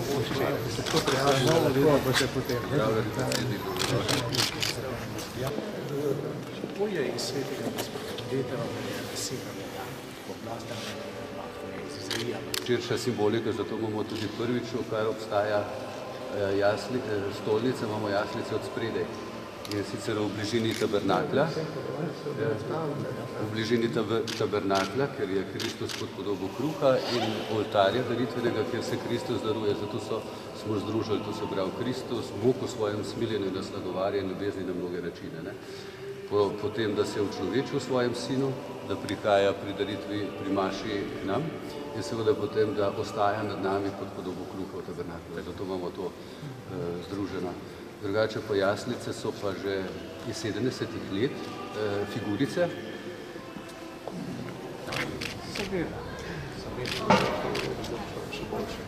Se tako prijavljamo, lahko pa še potem. Polje iz svetega Petra je severno oblast, širša simbolika, zato imamo tudi prvič, kar obstaja stolnica, imamo jaslice od spredaj. In sicer v bližini tabernakla, ker je Kristus pod podobo kruha in oltarja daritvenega, kjer se Kristus daruje, zato smo združili, to se pravi Kristus, Bog v svojem smiljenju nas nagovarja in ljubezni na mnoge načine. Potem, da se je učlovečil v svojem sinu, da prihaja pri daritvi, pri maši k nam in seveda potem, da ostaja nad nami pod podobo kruha v tabernaklu. Zato imamo to združeno. Drugače pa jaslice so pa že iz 70-ih let figurice. Seveda. Še boljše.